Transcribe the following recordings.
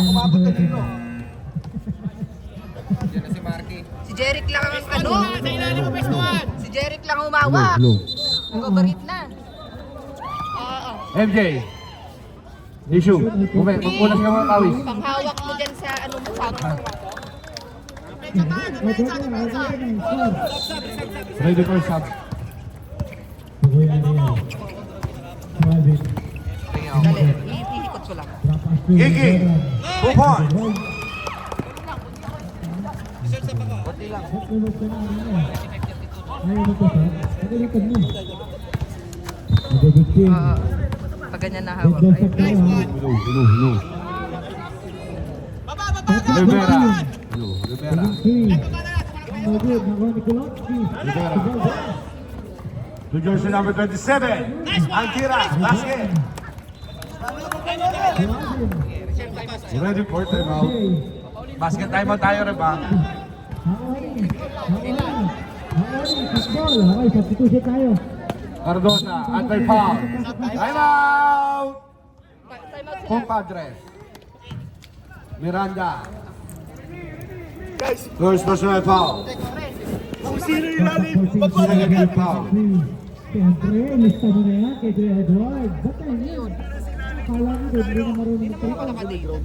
Kumabot ka dito. Yan na si Marky. Si Jeric lang ang ano? Si Jeric lang umawak. Ang overheat na. Oo. MJ. Issue. Magpunas ka mga kawis. Panghawak mo dyan sa ano mo sa Ready for sub. Dali, ihikot ko lang. Gigi. Move on. Pag ganyan na hawak. Ay, Hello. Rivera. Hello, Rivera. To jersey number 27. Antira. Basket. Ready for timeout. Basket time out tayo rin ba? Cardosa, anti-foul. Timeout! time out sila. Compadres. Miranda. First personal foul. Second foul. Siyempre, lista mo na yan kay Dre Edward. Ba't tayo yun? Kala mo doon, hindi na marunong ito.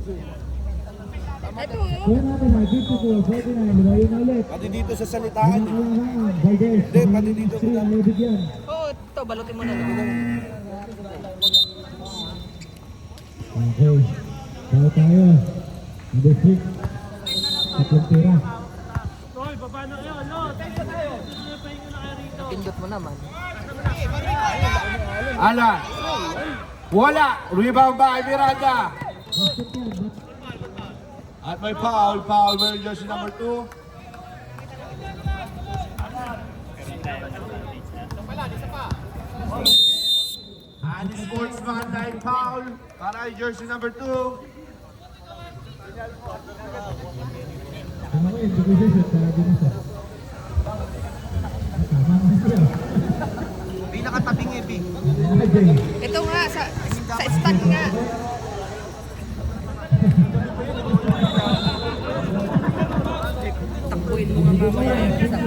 Ito. Kaya natin na, dito po, 49, layo na ulit. Pati dito sa salitaan. Kailangan, Valdez, pati dito. 3 ang bigyan. Oo, ito. Balutin mo na. Okay, bawa tayo. Number 6, tatlong tira. Pindot mo naman. Alan. Wala. Rebound by Miranda. At may foul. Foul wearing jersey number 2. And the sportsman time foul. Para ay jersey number 2. Kung ako, hindi ko siya shoot, kaya di na siya. Tama naman siya. Pinakatabing epi. Ajay. Ito nga, sa stand nga. Takbuhin mo nga mamaya yung isa.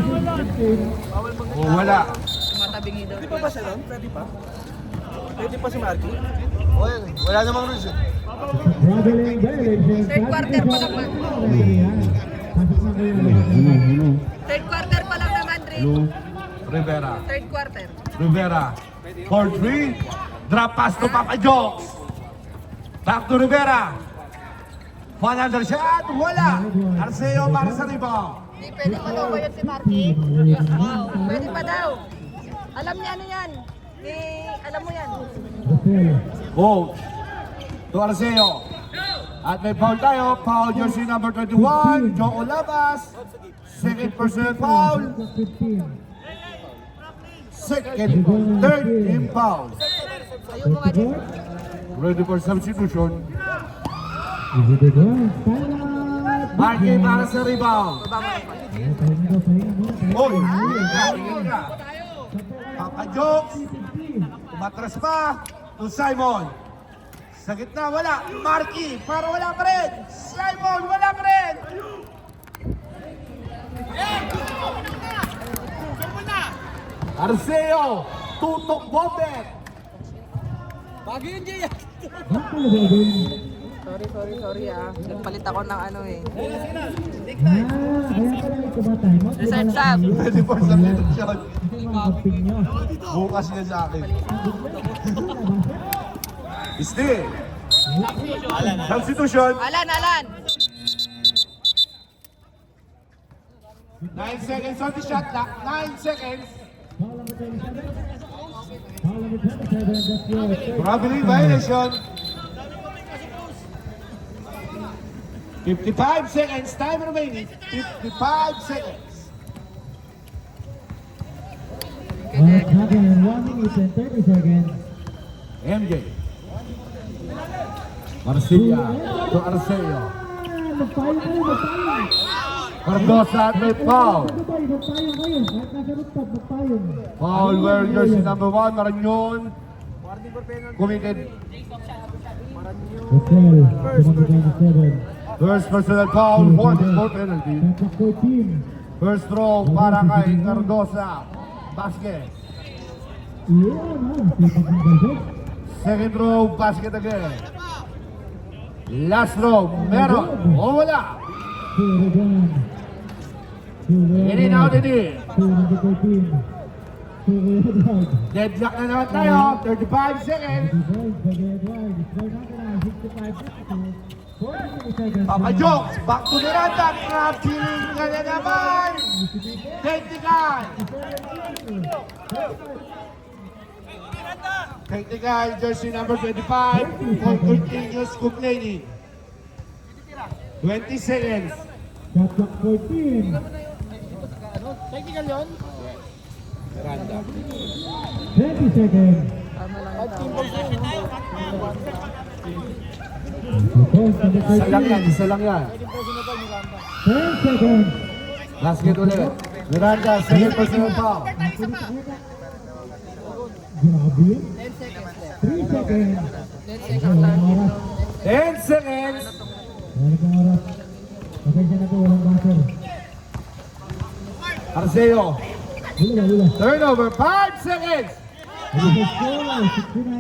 Oh, wala. Matabingi daw. Pwede pa siya nun? Pwede pa? Pwede pa si Marky? Wala namang rules eh. Traveling violation. Third quarter pa lang man. Pasok na kayo. Third quarter pa lang naman, Dre. Hello. Rivera. Third quarter. Rivera. For 3. Drop pass to Papa Jokes. Back to Rivera. One under shot. Wala. Arceo para sa rebound. Hindi pwede pa daw ba yun si Marky? Pwede pa daw. Alam niya ano yan. Alam mo yan. Oh. To Arceo. At may foul tayo. Foul jersey number 21. Joe Olabas. Second personal foul. 15. Second. Third team foul. Ayaw mo nga dyan. Ready for substitution. Easy to go. Timeout. Marky para sa rebound. Oy! Tingin ka. Papa Jokes. Umatras pa. To Simon. Sa gitna, wala. Marky, para wala pa rin. Simon, wala pa rin. Arceo, tutok bomber. Sorry ah. Nagpalit ako ng ano eh. Kaya pala ito ba tayo? Reserve sub. Ready for substitution. Kaping nyo. Bukas niya sa akin. Still. Substitution. Alan. 9 seconds on the shot clock. 9 seconds. Traveling violation. 55 seconds. Time remaining. 55 seconds. What happened? 1 minute and 30 seconds. MJ. Marcia to Arceo. Magpayo. Cardosa at may foul. Magpayo kayo. Kahit nasa rooftop, magpayo. Foul wearing jersey number 1, Marañon. Committed Hotel, number 27. First personal foul, fourth penalty. Contact 14. First throw para kay Cardosa. Basket. Iyon, sipag ng Galvez. Second throw, basket again. Last throw, meron. O wala. Surugan. In and out, in in. Number 14. Edward. Deadlock na naman tayo. 35 seconds. Papa Jokes, back to Miranda. Feeling ka na naman. Technical. Technical, jersey number 25. For continuous complaining. 20 seconds. Shot clock 14. Technical yun? 20 seconds. Isa lang yan. 10 seconds. Basket ulit. Miranda, second personal foul. Grabe yun. 3 seconds. 10 seconds lang. Walang oras. 10 seconds. Walang oras. Pasensya na po, walang buzzer. Arceo, Hula. turnover, 5 seconds. It is a score,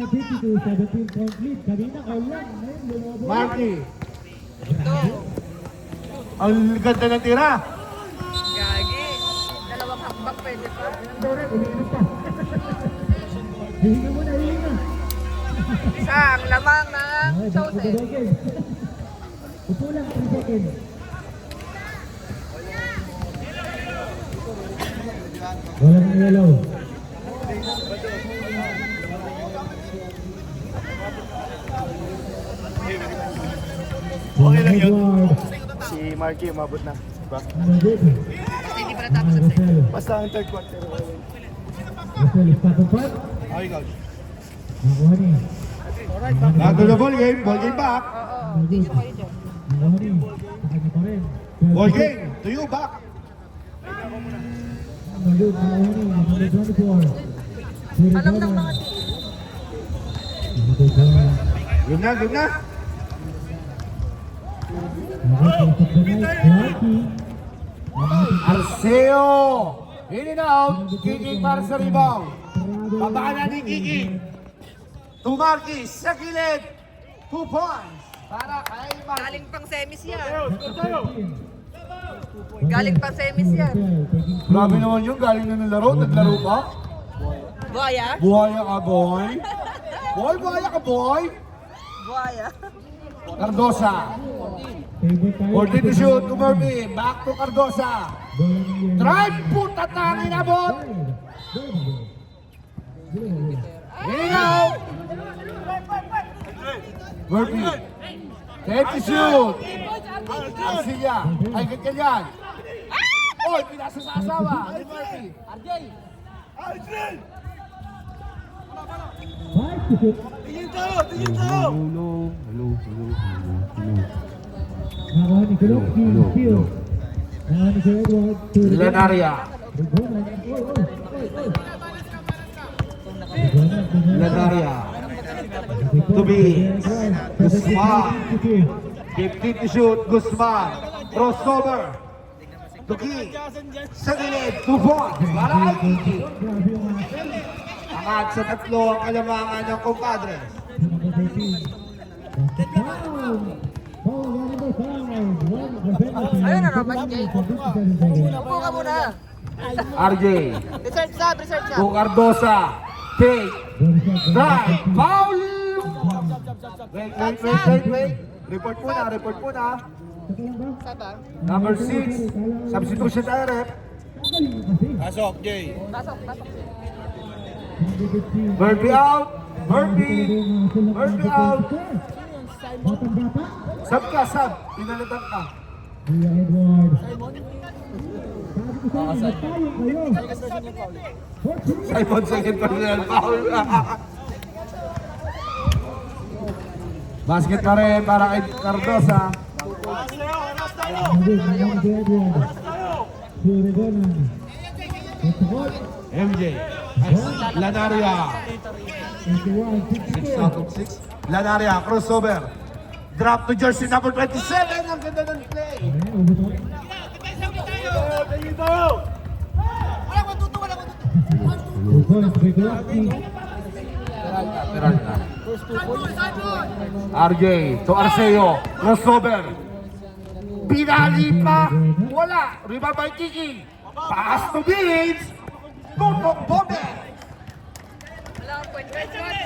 69-52, 17-point lead. Kanina kailan, ngayon lumobo. Marky. Ang ganda ng tira. Gagi. Dalawang hakbang pwede pa. Hihinga mo na, hihinga. Isang lamang ng Okay, back to the chosen. game. Upo lang, 3 seconds. Walang yellow. Okay lang yun. Si Marky, umabot na. Diba? Good. Kasi hindi pa natapos ang set. Russell. Basta ang third quarter. Russell, stop and pass. Okay, coach. Nakuha ni. Back to the ball game back. Oo, video kayo dyan. Nakuha ni. Sa kanya pa rin. Ball game, to you back. Nakuha ni. Number 24. Alam ng mga Game na, game na. Arceo, in and out, kicking para sa rebound. Babaan na ni Kiki. To Marky, sa gilid. 2 points. Para kay Marky. galing pang semis yan. Galing pang semis yan. Grabe naman yun, galing na ng laro, naglaro pa. Buhaya? Buhaya ka, boy. Boy, buhaya ka, boy. Buhaya. Cardosa. 14 to shoot to Murphy. Back to Cardosa. Drive, puta tangin abot. Minaw. Murphy. 10 to shoot. Arcilla. Ay, ganyan. Oy, pinasa sa asawa. Ni Murphy. RJ. Nakuha ni Kulok, steal. Nakuha ni Kuya Edward. Lenaria. Lenaria. To be Guzman. 15 to shoot. Guzman. Crossover. Tuki. Sa gilid. 2 points. Para kay Kiki. Grabe yung mga Angat sa tatlo ang kalamangan ng kumpadres. number 13. Foul! Foul, number 5. Ayun na naman, Jay. Upo ka muna. RJ. Research na, research na. Kung Cardosa. Take. Drive. Foul! Wait. Report muna. Saan ba? Number 6. Substitution tayo, rep. Pasok, Jay. Pasok. Murphy out. Murphy out. Batang-bata. Sub ka, sub. Pinalitan ka. Kuya Edward. Sabi ko sa inyo, magtayo kayo. Simon, second personal foul. Basket pa rin para kay Cardosa. Edward. Suregonan. MJ. Lanaria. 6 out of 6. Lanaria, crossover. Drop to jersey number 27. Ang ganda ng play. Peralta. RJ to Arceo. Crossover. Pinali pa. Wala. Rebound by Kiki. Pass to Vince. Tutok Bobe. Wala akong point. Coach.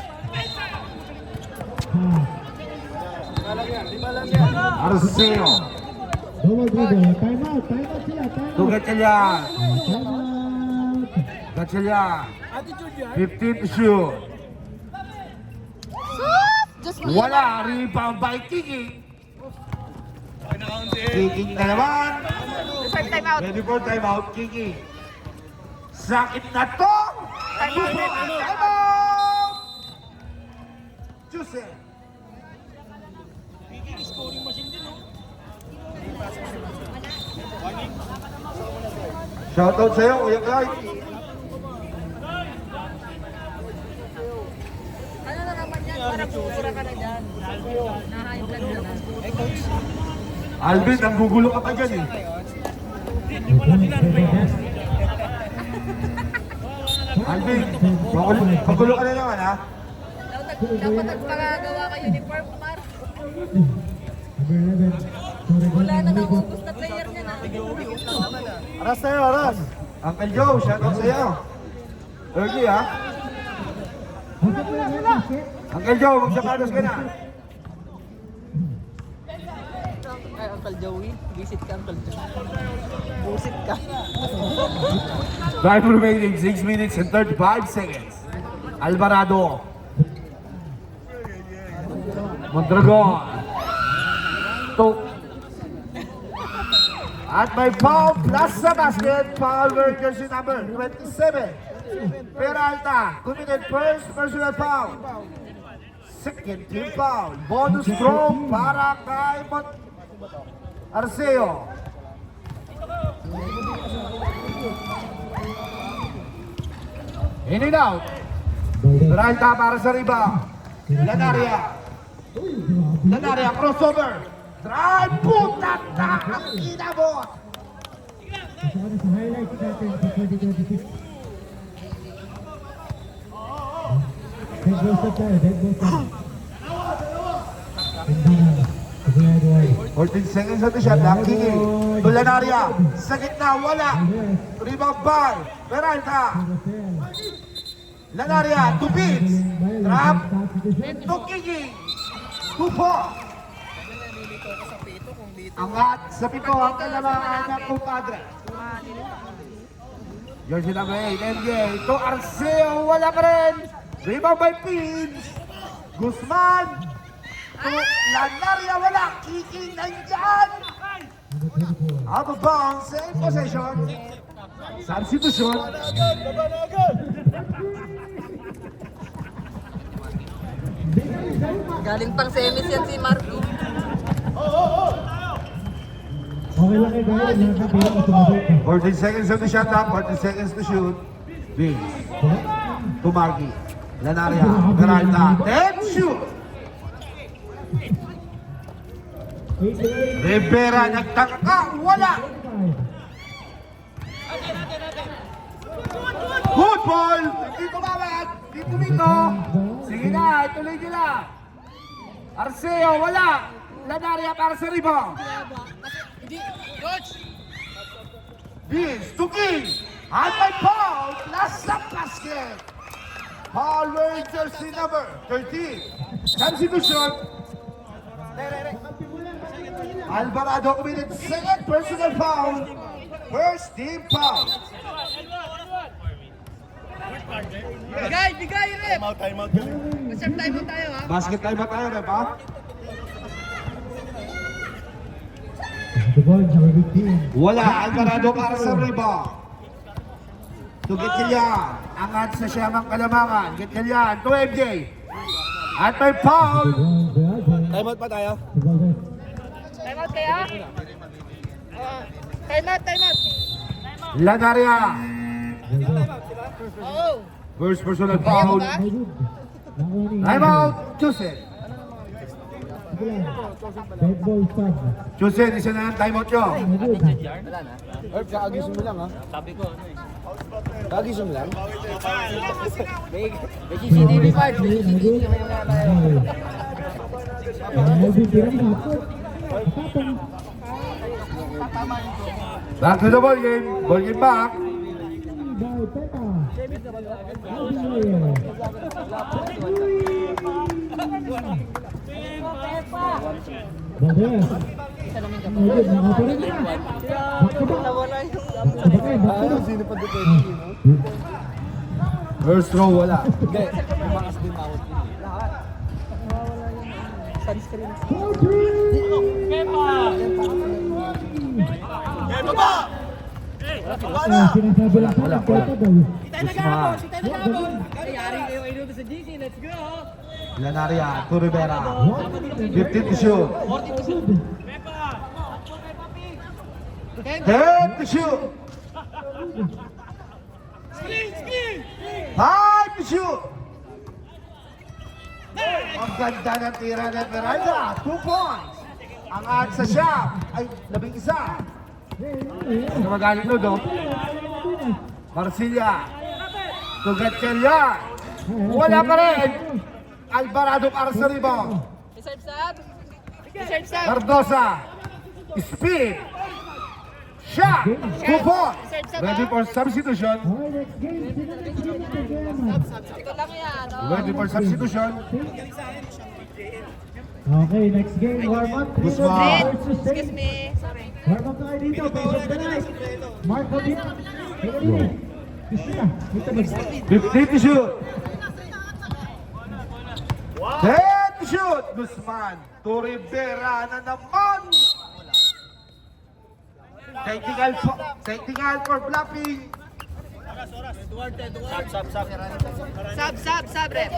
Arceo. Double dribble. Time out sila. To Gatchalian. Time out. Gatchalian. 15 to shoot. Just Wala. Rebound by Kiki. Kiki na naman. Reserve time out. Ready for timeout, Kiki. Sakit na to! Timeout! Jose. Shoutout sa'yo, Kuya Clyde. Ano na naman yan? Para pupura ka na dyan. Nahayop ka na. Alvin, ang gugulo ka pa dyan eh. Alvin, pagulo ka na naman ha? Dapat nagpagagawa ka uniform, Mar. Number 11. Sorry, Wala na naubos na player niya na. Aras tayo, aras. Uncle Joe, shoutout sa'yo. Early ha? Basta po lang yan, basket. Uncle Joe, magsapados ka na. Ay, Uncle Joey. Visit ka, Uncle Joey. Busit ka. Time remaining 6 minutes and 35 seconds. Alvarado. Mondragon. At may foul plus sa basket, foul wearing jersey number 27. Peralta committed first personal foul. Second team foul. Bonus throw para kay Arceo. In and out. Peralta para sa rebound. Lanaria. Lanaria crossover. Drive, putak na ang inabot. Kasama sa highlights natin sa 2026. Dead ball stop tayo, dead ball stop. Tindahan, Kuya Edward. 14 seconds on the shot. Nakiki. To Lanaria. Sa gitna, wala. Rebound by Peralta. Lanaria to Vince. Trap. To Kiki. To Paul. Angat sa pito ang kalamangan ng kumpadre. Jersey number 8, MJ. To Arceo, wala pa rin. Rebound by Vince. Guzman. To Lanaria, wala. Kiki nandyan. Out of bounds, same possession. Substitution. Galing pang semis yan si Marky. Okay lang kayo guys, nakakabila ko sumagot. 14 seconds on the shot clock, 14 seconds to shoot. Vince. To Marky. Lanaria. Peralta. Then shoot. Rivera nagtangka. Wala. Good ball. Hindi tumawag. Dito dito. Sige na. Ituloy nila. Arceo. Wala. Lanaria para sa rebound. Vince to King. And by Paul. Last up basket. Paul wearing jersey number 13. Substitution. Alvarado committed second personal foul. First team foul. Bigay, Rep! Time out galing. Reserve time out tayo, ha? Basket time ba tayo, Rep, ha? The ball, number 15. Wala. Alvarado para sa rebound. To Gatchalian. Angat sa siyamang kalamangan. Gatchalian to MJ. At may foul. Time out pa tayo. Time out kaya? Time out. Lanaria. Oo. First personal foul. Ay, good. Nakuha ni Time out, Chusen. Sige lang. Dead ball stop. Chusen, isa na ang time out nyo. Ay, good. Herb, kakagising mo lang ha. Sabi ko Kakagising mo lang? May CCTV pa. Ay, good. Ay, good. Tirang hapot. Tapang. Back to the ball game. Ball game back. By Pepa. Alvin Reyes. Valdez. Ay, good. Nakaparin na. Back to back. Sabagay, back to back. Sino pa dito? First throw, wala. Hindi. Lumakas din bawat. Sinasabi lang sa akin, Pepa daw. Guzman. Lanaria to Rivera. 15 to shoot. 10 to shoot. 5 to shoot. Ang ganda ng tira ng Miranda. 2 points. Ang odds sa siya ay 11. Ano magaling no, do? Marsilia. Tugatchelian. Wala pa rin. Alvarado para sa rebound. Reserve sub. Reserve sub. Cardosa. Speed. Shot. 2 points. Ready for substitution. Okay, next game. Sino next game ng programa? Ito lang yan. Ready for substitution. Okay, next game. Warm up. Guzman. Excuse me. Sorry. Warm up na kayo dito. Face of the night. Marco Villa. Kaya rin. Christina. Dito ba? 15 to shoot. 10 to shoot. Guzman. To Rivera na naman. Technical for bluffing. Sub, rep.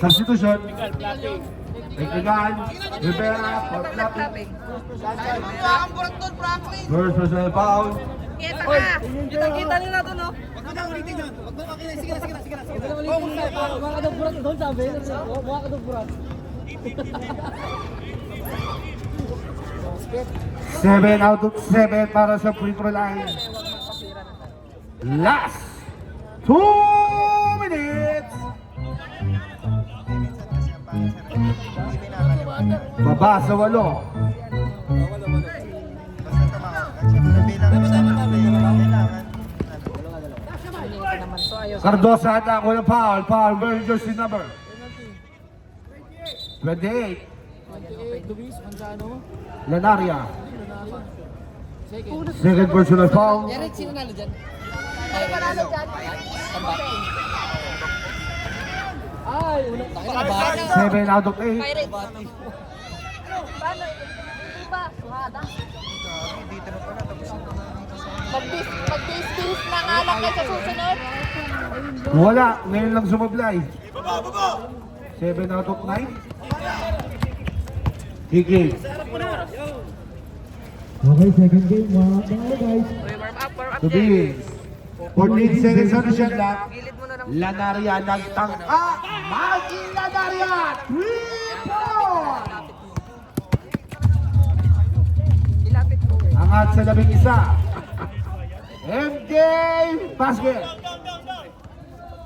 Substitution. Technical. Rivera for bluffing. First personal foul. Kita ka. Kita nila to, no? Wag mo na ulitin yun. Wag mo makita. Sige na. Wag mo na ulitin. Mga kadagburat doon sabi. Mga kadagburat. 7 out of 7 para sa free throw line. Last 2 minutes. Baba sa 8. Cardosa at ako ng foul. Foul, very jersey number 28. Lanaria. Second personal foul. Eric, sino nalo dyan? Ay, panalo dyan. Ay, unang tayo na ba? 7 out of 8. Pirates. Paano? Hindi ba? Suhada. Mag-dis na nga lang kayo sa susunod. Wala, ngayon lang sumablay. 7 out of 9. Higit. Okay, second game. Warm up na kayo, guys. Warm up, To be 14 seconds on the shot clock. Gilid mo na lang. Lanaria nagtangka. Maggie Lanaria. 3 points. Ilapit mo. Angat sa 11. MJ basket.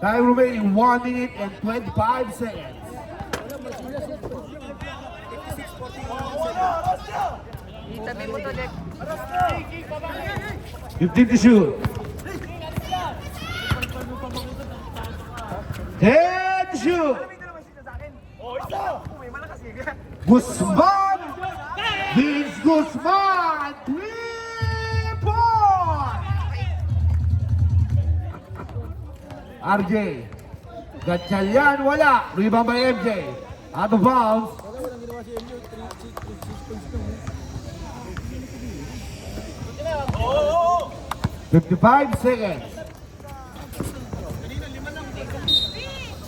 Time remaining 1 minute and 25 seconds. Itabi mo to, Jack. 15 to shoot. 10 to shoot. Guzman. Vince Guzman. 3 points. RJ. Gatchalian wala. Rebound by MJ. Out of bounds. Oh, 55 seconds.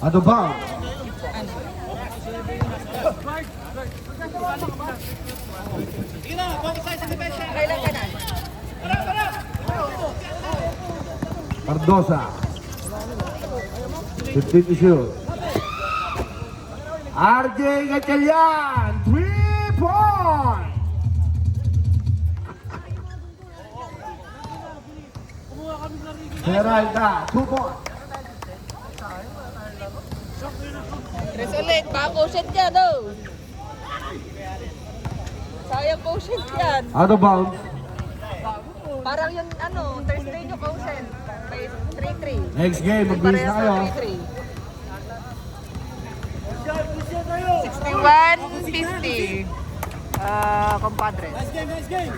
Out of bounds. Kailan ka na? Cardosa. 15 to shoot. RJ Gatchalian, 3 point! Seralda, 2 point. Tres ulit, baka quotient yan, oh. Sayang quotient yan. Out of bounds. Parang yung Thursday nyo quotient. May 3-3. Next game, mag-bilis na kayo. 61-50. Compadres. Nice game, nice game.